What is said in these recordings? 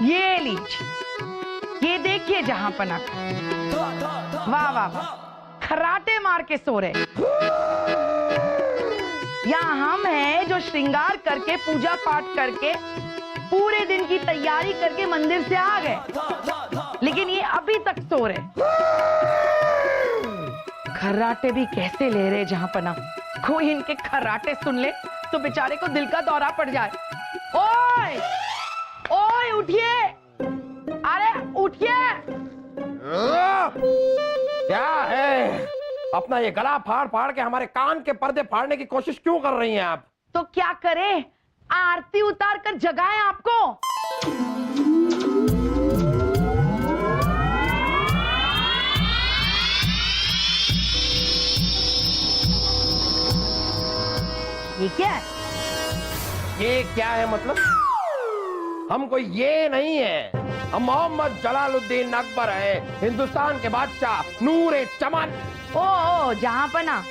ये लीजिए, ये देखिए जहांपना, वाह वाह वाह, खर्राटे मार के सो रहे। यहाँ हम हैं जो श्रृंगार करके पूजा पाठ करके पूरे दिन की तैयारी करके मंदिर से आ गए, लेकिन ये अभी तक सो रहे। खर्राटे भी कैसे ले रहे जहांपना, कोई इनके खर्राटे सुन ले तो बेचारे को दिल का दौरा पड़ जाए। ओए ओए उठिए, अरे उठिए। क्या है? अपना ये गला फाड़ फाड़ के हमारे कान के पर्दे फाड़ने की कोशिश क्यों कर रही हैं आप? तो क्या करें, आरती उतार कर जगाएं आपको। ये क्या है? ये क्या है मतलब? हम कोई ये नहीं है, हम मोहम्मद जलालुद्दीन अकबर है, हिंदुस्तान के बादशाह, नूरे चमन। ओ जहांपना,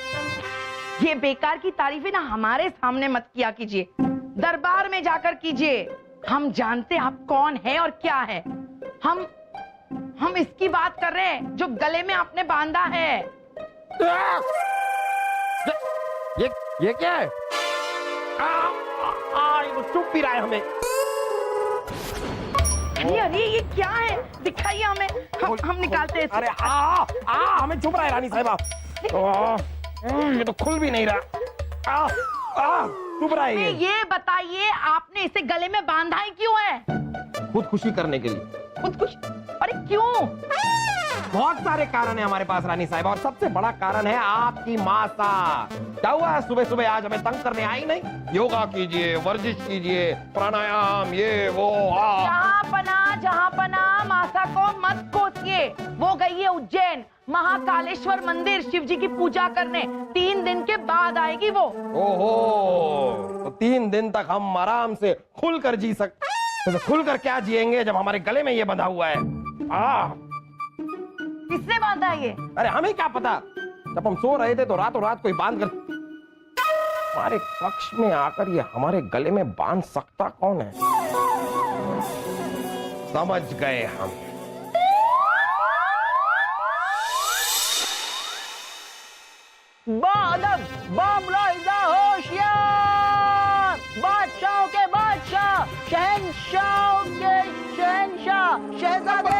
ये बेकार की तारीफें ना हमारे सामने मत किया कीजिए, दरबार में जाकर कीजिए। हम जानते आप कौन है और क्या है। हम इसकी बात कर रहे हैं जो गले में आपने बांधा है। ये क्या है? ये चुप भी रहा है हमें। अरे ये क्या है, दिखाइए हमें, हम निकालते हैं। अरे हमें चुप रहा है रानी साहिबा। ये तो खुल भी नहीं रहा। चुप रहा है ये बताइए आपने इसे गले में बांधा ही क्यों है? खुद खुशी करने के लिए। खुद खुश? अरे क्यों? बहुत सारे कारण है हमारे पास रानी साहिबा, और सबसे बड़ा कारण है आपकी मासा। क्या हुआ सुबह सुबह आज हमें तंग करने आई नहीं? योगा कीजिए, वर्जिश कीजिए, प्राणायाम, ये वो। जहांपना मासा को मत कोसिए, वो गई है उज्जैन महाकालेश्वर मंदिर शिव जी की पूजा करने। 3 दिन के बाद आएगी वो। ओहो, तो 3 दिन तक हम आराम से खुलकर जी सकते। तो खुलकर क्या जिएंगे जब हमारे गले में ये बंधा हुआ है? किसने बांधा है ये? अरे हमें क्या पता, जब हम सो रहे थे तो रातों रात कोई बांध कर हमारे कक्ष में आकर ये हमारे गले में बांध सकता कौन है? समझ गए हम। बादल बामला होशियार, बादशाहों के बादशाह, शहंशाह के शहंशाह, शहजादे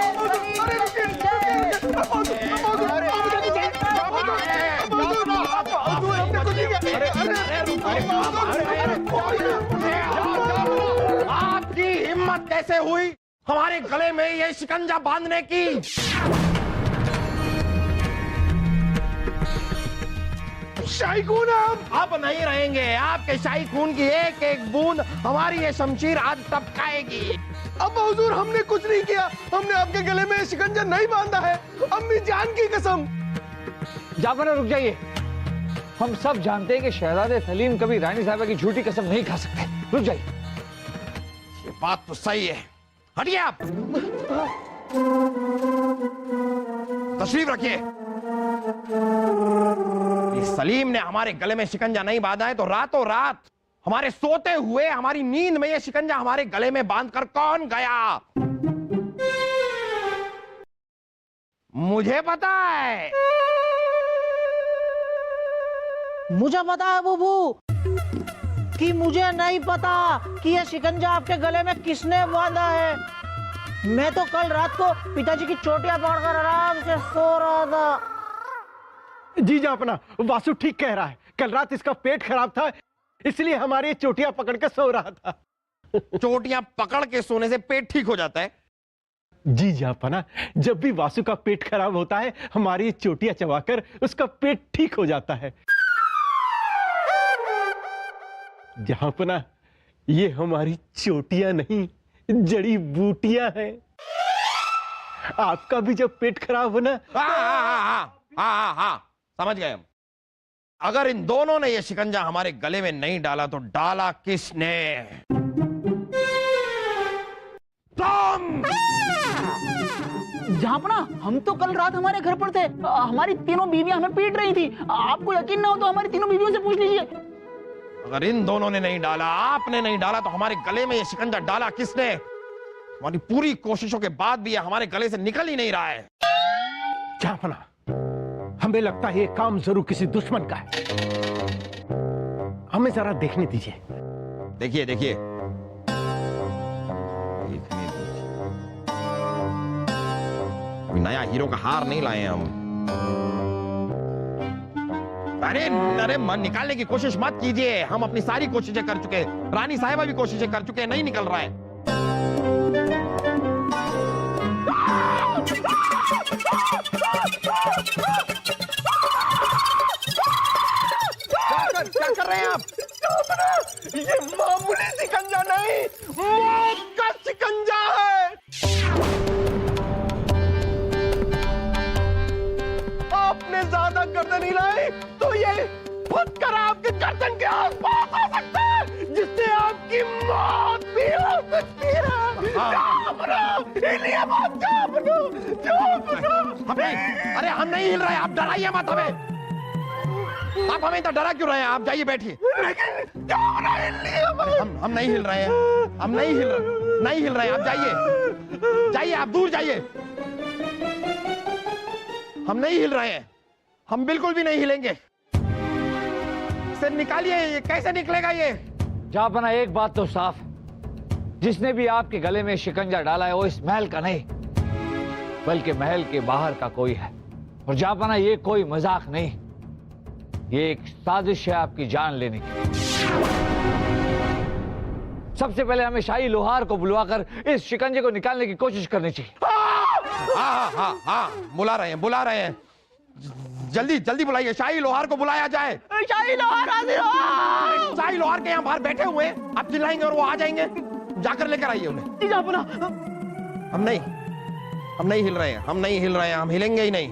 आपकी हिम्मत कैसे हुई हमारे गले में ये शिकंजा बांधने की? शाही खून अब नहीं रहेंगे। आपके शाही खून की एक एक बूंद हमारी ये शमशीर आज टपकाएगी। अब हुजूर हमने कुछ नहीं किया, हमने आपके गले में शिकंजा नहीं बांधा है, अम्मी जान की कसम। जाफर रुक जाइए, हम सब जानते हैं कि शहजादे सलीम कभी रानी साहिबा की झूठी कसम नहीं खा सकते। रुक जाइए। ये बात तो सही है, हटिए आप। तशरीफ रखिए। सलीम ने हमारे गले में शिकंजा नहीं बांधा है तो रातों रात हमारे सोते हुए हमारी नींद में ये शिकंजा हमारे गले में बांधकर कौन गया? मुझे पता है। मुझे पता है बुबू कि मुझे नहीं पता कि यह शिकंजा आपके गले में किसने बांधा है। मैं तो कल रात को पिताजी की चोटियां पकड़कर आराम से सो रहा था। जी जापना, वासु ठीक कह रहा है, कल रात इसका पेट खराब था इसलिए हमारी चोटियां पकड़ के सो रहा था। चोटियां पकड़ के सोने से पेट ठीक हो जाता है? जी जापना, जब भी वासु का पेट खराब होता है हमारी चोटियां चबाकर उसका पेट ठीक हो जाता है। जापना, ये हमारी चोटियां नहीं जड़ी बूटियां हैं। आपका भी जब पेट खराब हो ना। हाँ, समझ गए हम। अगर इन दोनों ने ये शिकंजा हमारे गले में नहीं डाला तो डाला किसने? तुम! जहाँपना, हम तो कल रात हमारे घर पर थे। हमारी तीनों बीवियां हमें पीट रही थी। आपको यकीन ना हो तो हमारी तीनों बीवियों से पूछ लीजिए। अगर इन दोनों ने नहीं डाला, आपने नहीं डाला, तो हमारे गले में ये शिकंजा डाला किसने? हमारी पूरी कोशिशों के बाद भी ये हमारे गले से निकल ही नहीं रहा है। जहाँपना, हमें लगता है ये काम जरूर किसी दुश्मन का है। हमें जरा देखने दीजिए। देखिए देखिए, कोई नया हीरो का हार नहीं लाए हम। अरे अरे मन निकालने की कोशिश मत कीजिए, हम अपनी सारी कोशिशें कर चुके हैं। रानी साहिबा भी कोशिशें कर चुके हैं, नहीं निकल रहा है। क्या कर रहे हैं आप? ये मामूली शिकंजा नहीं, मौत का शिकंजा है। आपने ज्यादा गर्दन हिलाई तो ये फटकर आपके गर्दन के आसपास आ सकता है, जिससे आपकी मौत भी हो सकती है। अरे हम नहीं हिल रहे, आप डराइए मत हमें। आप हमें इतना डरा क्यों रहे हैं? आप जाइए बैठिए। हम नहीं हिल रहे हैं, हम नहीं हिल रहे हैं। आप जाइए जाइए, आप दूर जाइए। हम नहीं हिल रहे हैं, हम बिल्कुल भी नहीं हिलेंगे। इसे निकालिए, ये कैसे निकलेगा ये? जहाँपना, एक बात तो साफ, जिसने भी आपके गले में शिकंजा डाला है वो इस महल का नहीं, बल्कि महल के बाहर का कोई है। और जहाँपना, ये कोई मजाक नहीं, ये एक साजिश है आपकी जान लेने की। सबसे पहले हमें शाही लोहार को बुलवाकर इस शिकंजे को निकालने की कोशिश करनी चाहिए। हाँ, बुला रहे हैं। जल्दी जल्दी बुलाइए, शाही लोहार को बुलाया जाए। शाही लोहार हाजिर हो। शाही लोहार के यहाँ बाहर बैठे हुए हैं, आप चिल्लाएंगे और वो आ जाएंगे। जाकर लेकर आइए उन्हें। जहाँपना, हम नहीं हिल रहे हैं, हम हिलेंगे ही नहीं।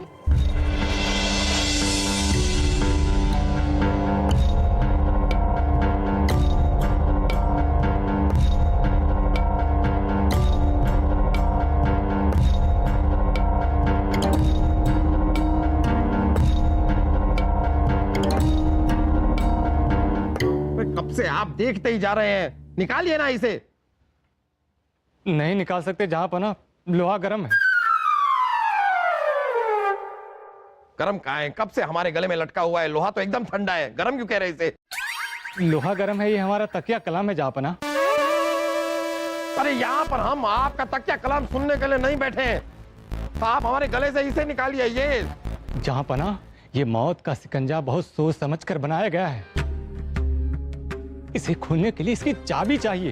कब से आप देखते ही जा रहे हैं, निकालिए ना इसे। नहीं निकाल सकते जहाँपना, लोहा गर्म है। गरम कहाँ है? कब से हमारे गले में लटका हुआ है, लोहा तो एकदम ठंडा है। गरम क्यों कह रहे इसे? लोहा गर्म है, ये हमारा तकिया कलाम है जहाँपना। अरे यहाँ पर हम आपका तकिया कलाम सुनने के लिए नहीं बैठे हैं, तो आप हमारे गले से इसे निकालिए। ये जहाँपना, ये मौत का शिकंजा बहुत सोच समझ कर बनाया गया है। इसे खोलने के लिए इसकी चाबी चाहिए।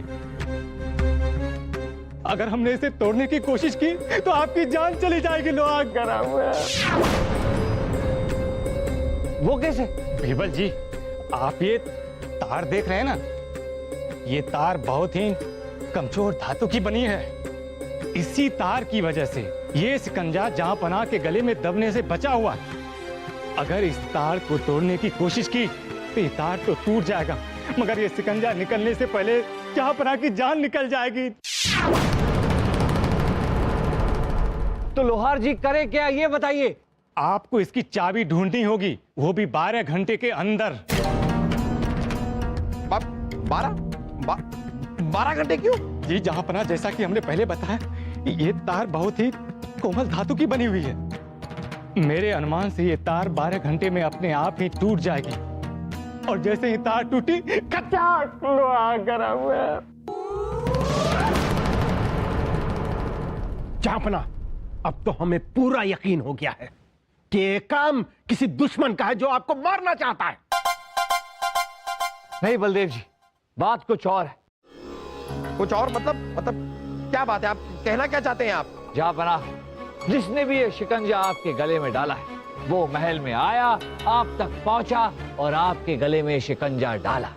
अगर हमने इसे तोड़ने की कोशिश की तो आपकी जान चली जाएगी। लोहा गर्म है। वो कैसे? बीरबल जी, आप ये तार देख रहे हैं ना, ये तार बहुत ही कमजोर धातु की बनी है। इसी तार की वजह से ये शिकंजा जहाँपना के गले में दबने से बचा हुआ है। अगर इस तार को तोड़ने की कोशिश की तो ये तार तो टूट जाएगा, मगर ये शिकंजा निकलने से पहले जहाँपना की जान निकल जाएगी। तो लोहार जी करे क्या, ये बताइए। आपको इसकी चाबी ढूंढनी होगी, वो भी 12 घंटे के अंदर। 12 घंटे क्यों? जी जहाँपना, जैसा कि हमने पहले बताया, ये तार बहुत ही कोमल धातु की बनी हुई है। मेरे अनुमान से ये तार 12 घंटे में अपने आप ही टूट जाएगी, और जैसे ही तार टूटी, खचाक, लोहा गर्म है। जहाँपना, अब तो हमें पूरा यकीन हो गया है कि ये काम किसी दुश्मन का है जो आपको मारना चाहता है। नहीं बलदेव जी, बात कुछ और है। कुछ और मतलब क्या बात है? आप कहना क्या चाहते हैं? आप जहाँपना, जिसने भी ये शिकंजा आपके गले में डाला है, वो महल में आया, आप तक पहुंचा और आपके गले में शिकंजा डाला।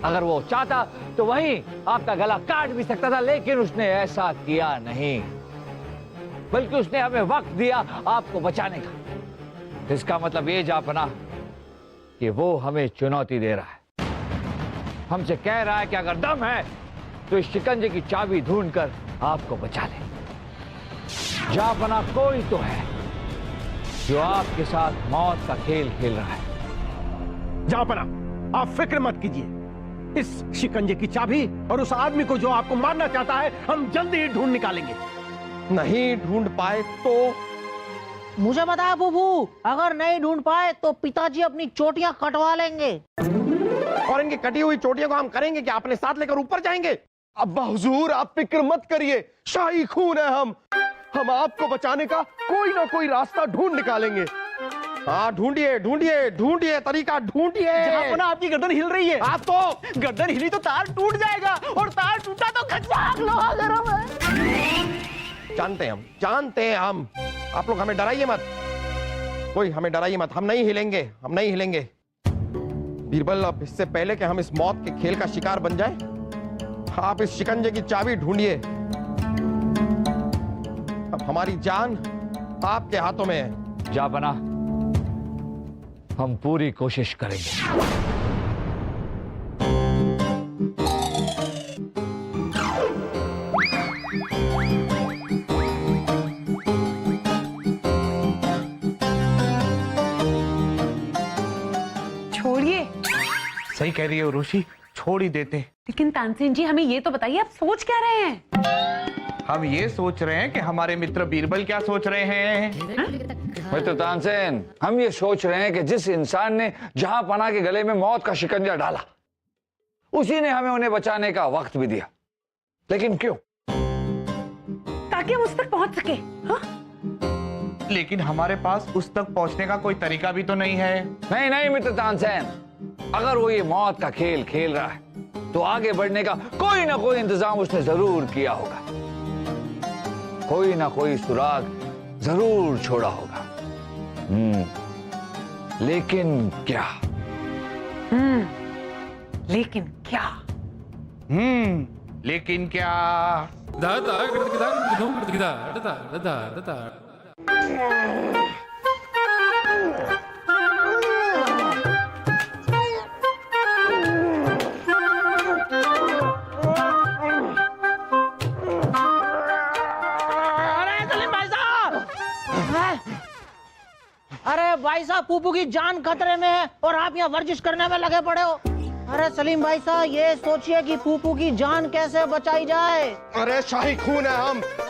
अगर वो चाहता तो वहीं आपका गला काट भी सकता था, लेकिन उसने ऐसा किया नहीं, बल्कि उसने हमें वक्त दिया आपको बचाने का। इसका मतलब ये जहाँपना कि वो हमें चुनौती दे रहा है, हमसे कह रहा है कि अगर दम है तो इस शिकंजे की चाबी ढूंढकर आपको बचा ले। जापना कोई तो है जो आपके साथ मौत का खेल खेल रहा है। जापना, आप फिक्र मत कीजिए। इस शिकंजे की चाबी और उस आदमी को जो आपको मारना चाहता है हम जल्दी ही ढूंढ निकालेंगे। नहीं ढूंढ पाए तो? मुझे बताया बुबू, अगर नहीं ढूंढ पाए तो पिताजी अपनी चोटियां कटवा लेंगे। और इनकी कटी हुई चोटियों को हम करेंगे क्या? अपने साथ लेकर ऊपर जाएंगे? अब्बा हुजूर, आप फिक्र मत करिए, शाही खून है हम आपको बचाने का कोई ना कोई रास्ता ढूंढ निकालेंगे। हाँ ढूंढिए ढूंढिए ढूंढिए, तरीका ढूंढिए। जापना, आपकी गर्दन हिल रही है। आप तो गर्दन हिली तो तार टूट जाएगा, और तार टूटा तो खचाक लोहा गरम है। जानते हैं हम। आप लोग हमें डराइए मत, कोई हमें डराइए मत। हम नहीं हिलेंगे। बीरबल, अब इससे पहले कि हम इस मौत के खेल का शिकार बन जाएं, आप इस शिकंजे की चाबी ढूंढिए। अब हमारी जान आपके हाथों में है। जापना, हम पूरी कोशिश करेंगे। छोड़िए। सही कह रही है उर्वशी, छोड़ ही देते। लेकिन तानसेन जी, हमें ये तो बताइए, आप सोच क्या रहे हैं? हम ये सोच रहे हैं कि हमारे मित्र बीरबल क्या सोच रहे हैं। मित्र तानसेन, हम ये सोच रहे हैं कि जिस इंसान ने जहांपना के गले में मौत का शिकंजा डाला, उसी ने हमें उन्हें बचाने का वक्त भी दिया। लेकिन क्यों? ताकि हम उस तक पहुंच सके। हाँ? लेकिन हमारे पास उस तक पहुंचने का कोई तरीका भी तो नहीं है। नहीं मित्र तानसेन, अगर वो ये मौत का खेल खेल रहा है तो आगे बढ़ने का कोई ना कोई इंतजाम उसने जरूर किया होगा, कोई ना कोई सुराग जरूर छोड़ा होगा। लेकिन क्या? लेकिन क्या? लेकिन क्या? अरे भाई साहब, फूफू की जान खतरे में है और आप यहाँ वर्जिश करने में लगे पड़े हो। अरे सलीम भाई साहब, ये सोचिए कि फूफू की जान कैसे बचाई जाए। अरे शाही खून है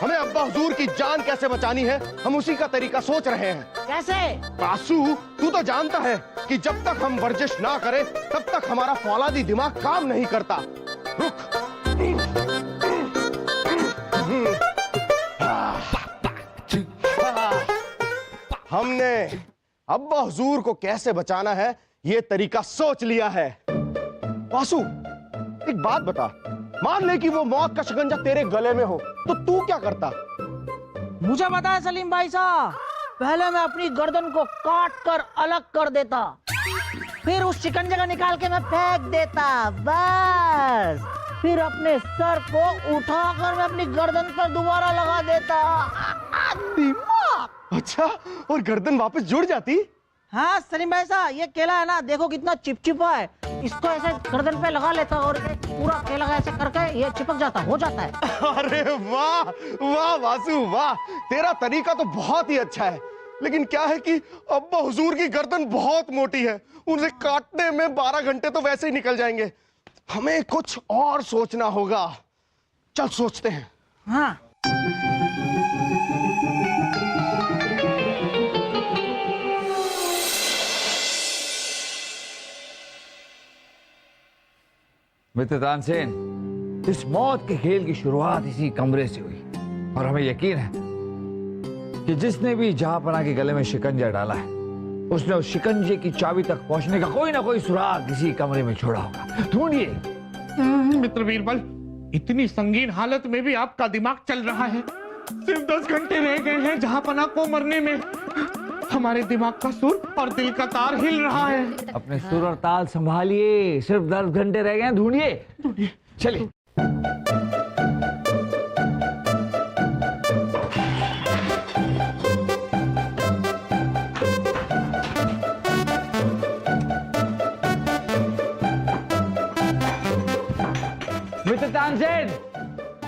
हमें अब्बा हुजूर की जान कैसे बचानी है, हम उसी का तरीका सोच रहे हैं। कैसे? बासु, तू तो जानता है कि जब तक हम वर्जिश ना करें तब तक हमारा फौलादी दिमाग काम नहीं करता। रुक। हमने अब्बा हुजूर को कैसे बचाना है ये तरीका सोच लिया है। बासु, एक बात बता, मान ले कि वो मौत का शिकंजा तेरे गले में हो तो तू क्या करता? मुझे पता है सलीम भाई साहब, पहले मैं अपनी गर्दन को काट कर अलग कर देता, फिर उस शिकंजे को निकाल के मैं फेंक देता, बस। फिर अपने सर को उठाकर मैं अपनी गर्दन पर दोबारा लगा देता। दिमाग। अच्छा, और गर्दन वापस जुड़ जाती? हाँ सलीम भाई साहब, ये केला है ना, देखो कितना चिपचिपा है, इसको ऐसे गर्दन पे लगा लेता और पूरा केला ऐसे करके ये चिपक जाता, हो जाता है। अरे वाह वाह वासु वाह, तेरा तरीका तो बहुत ही अच्छा है। लेकिन क्या है कि अब्बा हुजूर की गर्दन बहुत मोटी है, उसे काटने में 12 घंटे तो वैसे ही निकल जाएंगे। हमें कुछ और सोचना होगा। चल सोचते हैं। हाँ। मित्र तानसेन, इस मौत के खेल की शुरुआत इसी कमरे से हुई और हमें यकीन है कि जिसने भी जहांपना के गले में शिकंजा डाला है उसने उस शिकंजे की चाबी तक पहुंचने का कोई ना कोई सुराग इसी कमरे में छोड़ा होगा। ढूंढिए। मित्र बीरबल, इतनी संगीन हालत में भी आपका दिमाग चल रहा है। सिर्फ 10 घंटे रह गए हैं जहांपना को मरने में। हमारे दिमाग का सुर और दिल का तार हिल रहा है। अपने सुर और ताल संभालिए, सिर्फ 10 घंटे रह गए हैं। ढूंढिए। चलिए।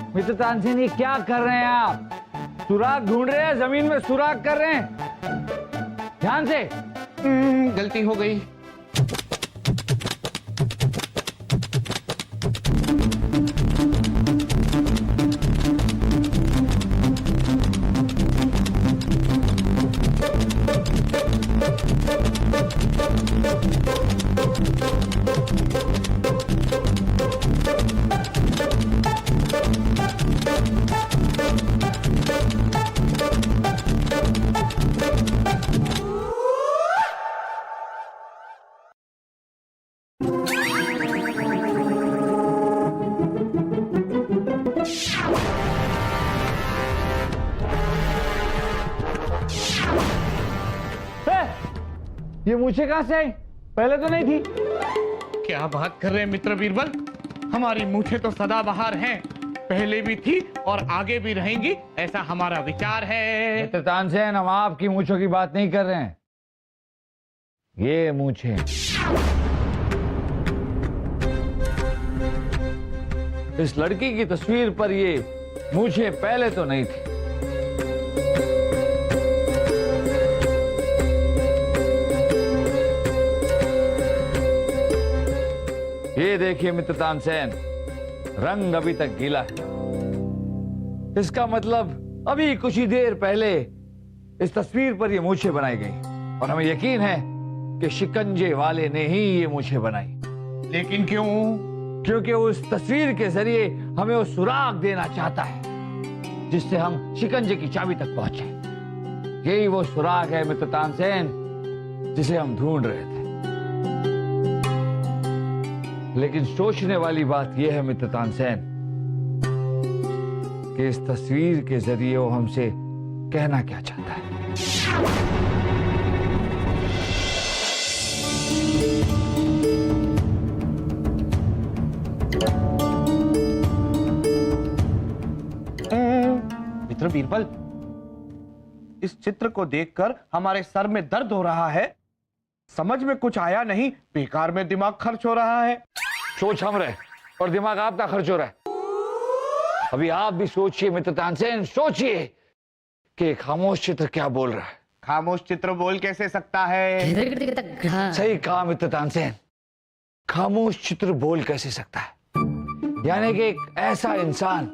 मित्र तानसेन, ये क्या कर रहे हैं आप? सुराग ढूंढ रहे हैं, जमीन में सुराग कर रहे हैं। ध्यान से। गलती हो गई। ये मूछें कहां से आई? पहले तो नहीं थी। क्या बात कर रहे हैं मित्र बीरबल, हमारी मूछें तो सदाबहार हैं, पहले भी थी और आगे भी रहेंगी, ऐसा हमारा विचार है। मित्र तानसेन, हम आपकी मूछों की बात नहीं कर रहे हैं। ये मूछें इस लड़की की तस्वीर पर ये मूछें पहले तो नहीं थी। ये देखिए मित्र तानसेन, रंग अभी तक गीला है। इसका मतलब अभी कुछ ही देर पहले इस तस्वीर पर ये मूछें बनाई गई और हमें यकीन है कि शिकंजे वाले ने ही ये मूछें बनाई। लेकिन क्यों? क्योंकि उस तस्वीर के जरिए हमें वो सुराग देना चाहता है जिससे हम शिकंजे की चाबी तक पहुंचे। यही वो सुराग है मित्र तानसेन जिसे हम ढूंढ रहे थे। लेकिन सोचने वाली बात यह है मित्र तानसेन कि इस तस्वीर के जरिए वो हमसे कहना क्या चाहता है। मित्र बीरबल, इस चित्र को देखकर हमारे सर में दर्द हो रहा है, समझ में कुछ आया नहीं, बेकार में दिमाग खर्च हो रहा है। सोच हम रहे और दिमाग आपका खर्च हो रहा है। अभी आप भी सोचिए मित्र तानसेन, सोचिए कि खामोश चित्र क्या बोल रहा है। खामोश चित्र बोल कैसे सकता है? सही कहा मित्र तानसेन, खामोश चित्र बोल कैसे सकता है? यानी कि एक ऐसा इंसान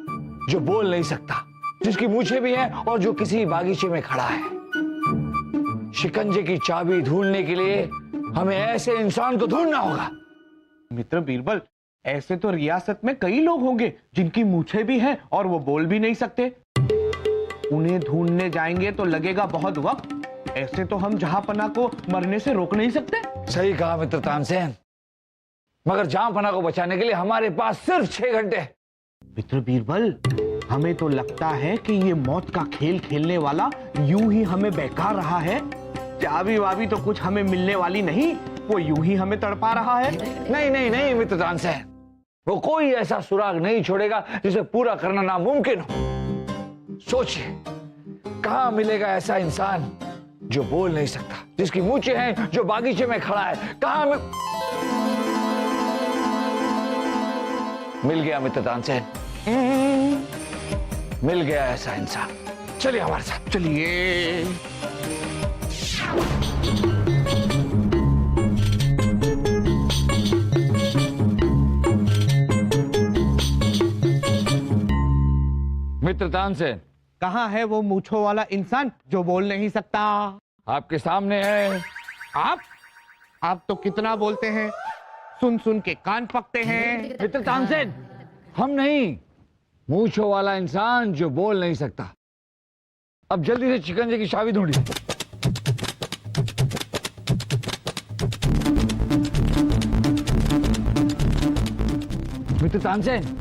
जो बोल नहीं सकता, जिसकी मूछें भी हैं और जो किसी बागीचे में खड़ा है। शिकंजे की चाबी ढूंढने के लिए हमें ऐसे इंसान को ढूंढना होगा। मित्र बीरबल, ऐसे तो रियासत में कई लोग होंगे जिनकी मूछें भी हैं और वो बोल भी नहीं सकते। उन्हें ढूंढने जाएंगे तो लगेगा बहुत वक्त। ऐसे तो हम जहांपना को मरने से रोक नहीं सकते। सही कहा मित्र तानसेन, मगर जहांपना को बचाने के लिए हमारे पास सिर्फ 6 घंटे हैं। मित्र बीरबल, हमें तो लगता है कि ये मौत का खेल खेलने वाला यूं ही हमें बहका रहा है। चाबी वाबी तो कुछ हमें मिलने वाली नहीं, वो यूं ही हमें तड़पा रहा है। नहीं नहीं नहीं मित्र तानसेन, वो कोई ऐसा सुराग नहीं छोड़ेगा जिसे पूरा करना नामुमकिन हो। सोचिए, कहां मिलेगा ऐसा इंसान जो बोल नहीं सकता, जिसकी मूछें हैं, जो बागीचे में खड़ा है? कहां मिल गया मित्र तानसेन, मिल गया ऐसा इंसान। चलिए हमारे साथ, चलिए। मित्र तानसेन, कहाँ है वो मूछों वाला इंसान जो बोल नहीं सकता? आपके सामने है। आप तो कितना बोलते हैं, सुन सुन के कान पकते हैं। मित्र तानसेन, हम नहीं, मूछों वाला इंसान जो बोल नहीं सकता। अब जल्दी से शिकंजे की चाबी ढूंढिए। मित्र तानसेन,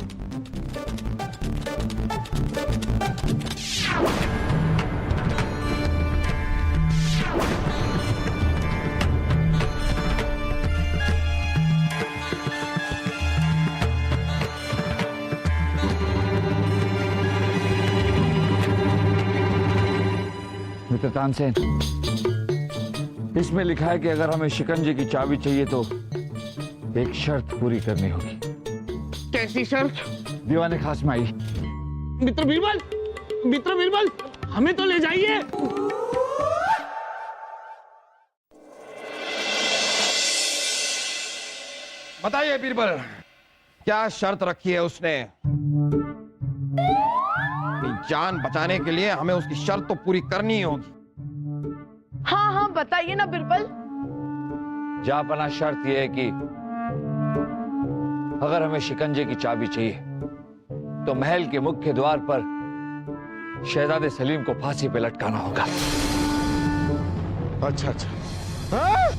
मित्र तानसेन, इसमें लिखा है कि अगर हमें शिकंजे की चाबी चाहिए तो एक शर्त पूरी करनी होगी। कैसी शर्त? दीवाने खास में आई। मित्र बीरबल, हमें तो ले जाइए। बताइए बीरबल, क्या शर्त रखी है उसने? अपनी जान बचाने के लिए हमें उसकी शर्त तो पूरी करनी ही होगी। हाँ हाँ बताइए ना बिरबल। जहांपना शर्त यह है कि अगर हमें शिकंजे की चाबी चाहिए तो महल के मुख्य द्वार पर शहजादे सलीम को फांसी पे लटकाना होगा। अच्छा अच्छा। हाँ?